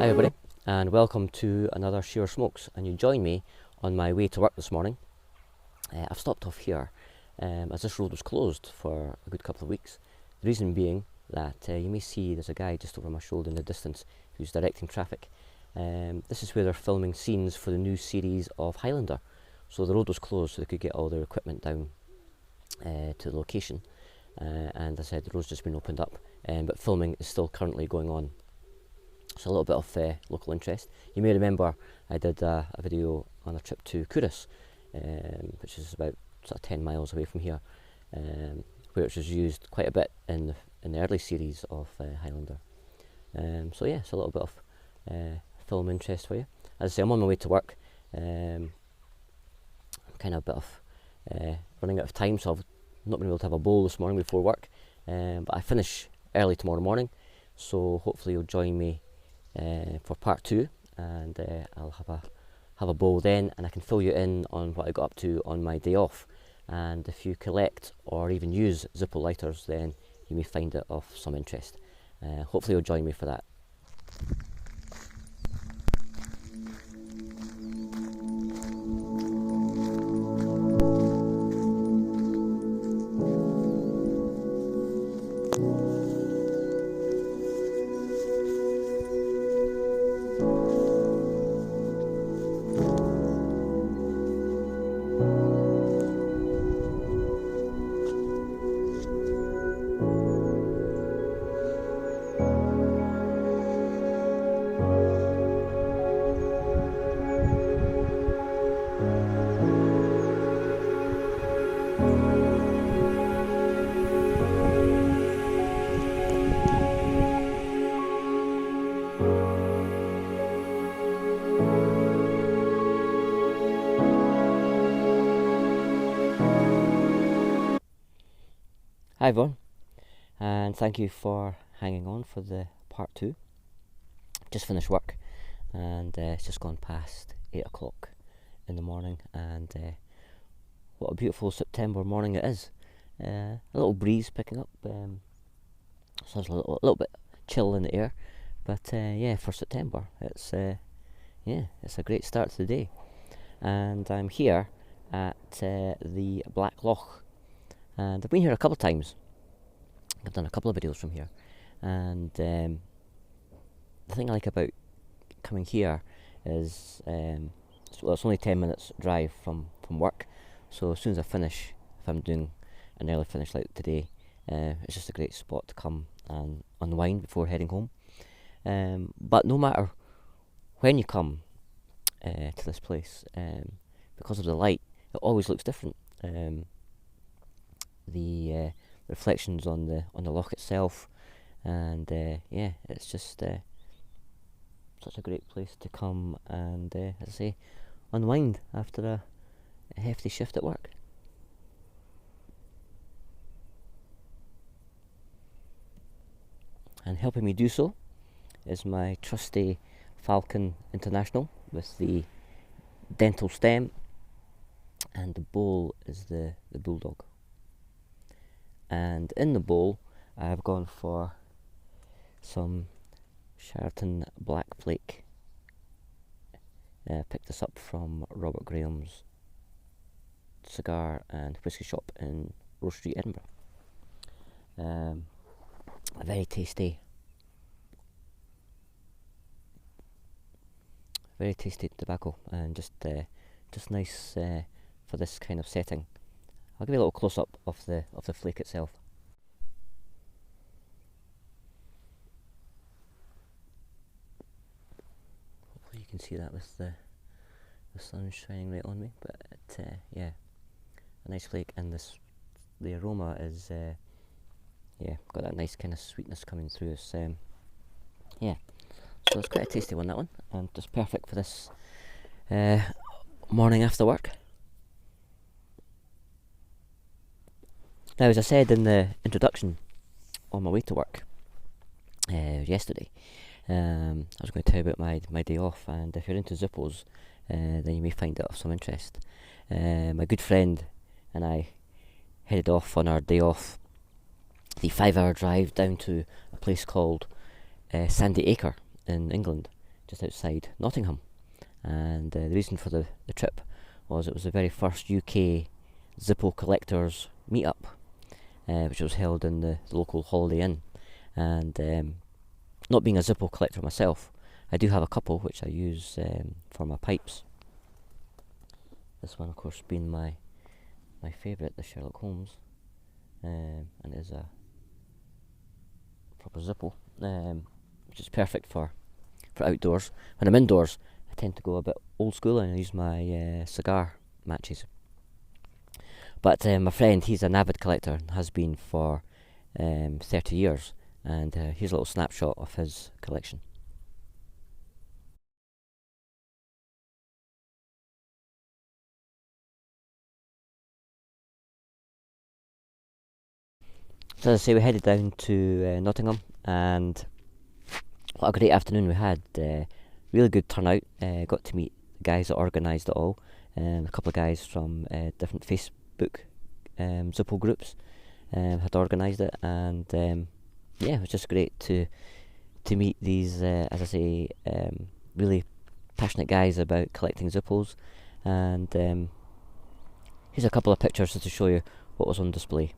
Hi everybody, and welcome to another Shearer Smokes. And you join me on my way to work this morning. I've stopped off here as this road was closed for a good couple of weeks. The reason being that you may see there's a guy just over my shoulder in the distance who's directing traffic. This is where they're filming scenes for the new series of Highlander. So the road was closed so they could get all their equipment down to the location. And as I said, the road's just been opened up, but filming is still currently going on. So a little bit of local interest. You may remember I did a video on a trip to Kouros, which is about sort of 10 miles away from here, which was used quite a bit in the early series of Highlander. So yeah, it's a little bit of film interest for you. As I say, I'm on my way to work. I'm kind of a bit of running out of time, so I've not been able to have a bowl this morning before work. But I finish early tomorrow morning, so hopefully you'll join me for part 2, and I'll have a bowl then, and I can fill you in on what I got up to on my day off. And if you collect or even use Zippo lighters, then you may find it of some interest. Hopefully you'll join me for that. Hi everyone, and thank you for hanging on for the part 2. Just finished work, and it's just gone past 8 o'clock in the morning, and what a beautiful September morning it is. A little breeze picking up, so there's a little bit chill in the air, but yeah, for September it's it's a great start to the day. And I'm here at the Black Loch. And I've been here a couple of times. I've done a couple of videos from here, and the thing I like about coming here is it's only 10 minutes drive from work, so as soon as I finish, if I'm doing an early finish like today, it's just a great spot to come and unwind before heading home. But no matter when you come to this place, because of the light, it always looks different. The reflections on the loch itself, and yeah, it's just such a great place to come and, as I say, unwind after a hefty shift at work. And helping me do so is my trusty Falcon International with the dental stem, and the bowl is the Bulldog. And in the bowl I have gone for some Sheraton Black Flake. Picked this up from Robert Graham's cigar and whisky shop in Rose Street, Edinburgh. A very tasty tobacco, and just nice for this kind of setting. I'll give you a little close-up of the flake itself. Hopefully you can see that with the sun shining right on me, but yeah, a nice flake, and the aroma is got that nice kind of sweetness coming through. It's yeah, so it's quite a tasty one, that one, and just perfect for this morning after work. Now, as I said in the introduction, on my way to work yesterday, I was going to tell you about my day off, and if you're into Zippos, then you may find it of some interest. My good friend and I headed off on our day off, the 5-hour drive down to a place called Sandy Acre in England. just outside Nottingham. And the reason for the trip was it was the very first UK Zippo collectors meetup, which was held in the local Holiday Inn. And not being a Zippo collector myself, I do have a couple which I use for my pipes. This one, of course, being my favourite, the Sherlock Holmes, and it is a proper Zippo, which is perfect for outdoors. When I'm indoors, I tend to go a bit old school and I use my cigar matches. But my friend, he's an avid collector and has been for 30 years. And here's a little snapshot of his collection. So as I say, we headed down to Nottingham, and what a great afternoon we had. Really good turnout. Got to meet the guys that organised it all. A couple of guys from different Facebook Zippo groups had organised it, and yeah, it was just great to meet these, as I say, really passionate guys about collecting Zippos. And here's a couple of pictures just to show you what was on display.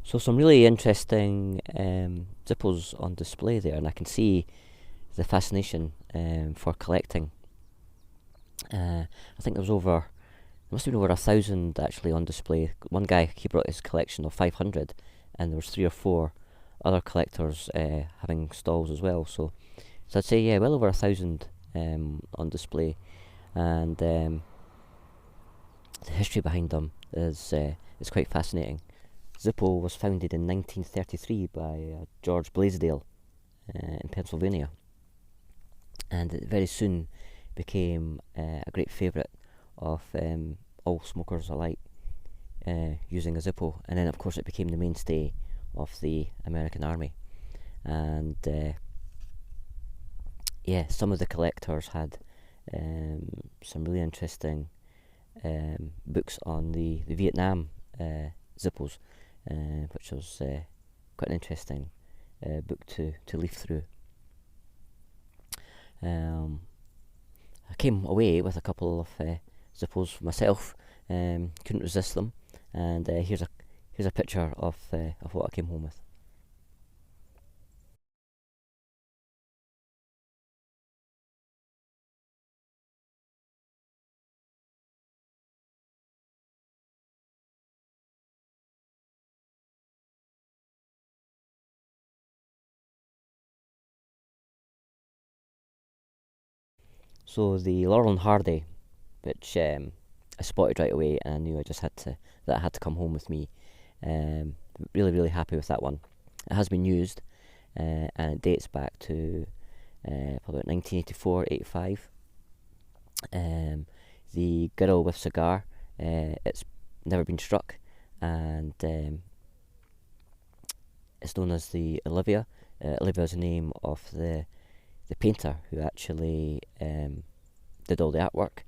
So some really interesting Zippos on display there, and I can see the fascination for collecting. I think there must have been over 1,000 actually on display. One guy, he brought his collection of 500, and there was 3 or 4 other collectors having stalls as well. So I'd say, yeah, well over 1,000 on display, and the history behind them is quite fascinating. Zippo was founded in 1933 by George Blaisdell in Pennsylvania, and it very soon became a great favourite of all smokers alike, using a Zippo. And then of course it became the mainstay of the American Army. And yeah, some of the collectors had some really interesting books on the Vietnam Zippos, which was quite an interesting book to leaf through. I came away with a couple of Zippos for myself. Couldn't resist them, and here's a picture of what I came home with. So the Laurel and Hardy, which I spotted right away, and I knew I had to come home with me. Really, really happy with that one. It has been used, and it dates back to probably about 1984-85. The girl with cigar, it's never been struck, and it's known as the Olivia. Olivia is the name of the painter who actually did all the artwork.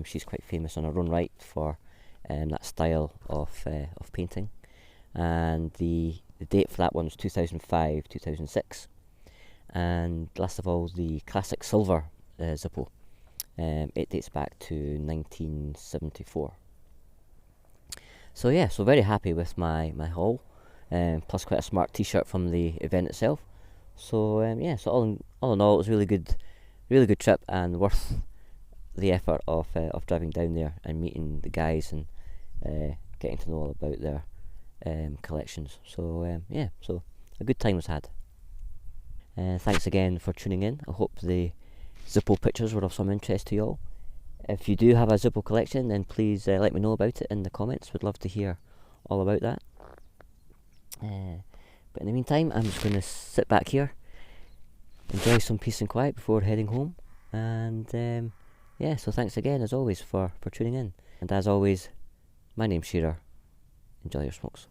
She's quite famous on her own right for that style of painting. And the date for that one was 2005, 2006. And last of all, the classic silver Zippo. It dates back to 1974. So yeah, so very happy with my haul, plus quite a smart T-shirt from the event itself. So yeah, so all in all, it was really good trip, and worth the effort of driving down there and meeting the guys and getting to know all about their collections. So yeah, so a good time was had. Thanks again for tuning in. I hope the Zippo pictures were of some interest to you all. If you do have a Zippo collection, then please let me know about it in the comments. Would love to hear all about that. But in the meantime, I'm just going to sit back here, enjoy some peace and quiet before heading home. And yeah, so thanks again as always for tuning in. And as always, my name's Shearer. Enjoy your smokes.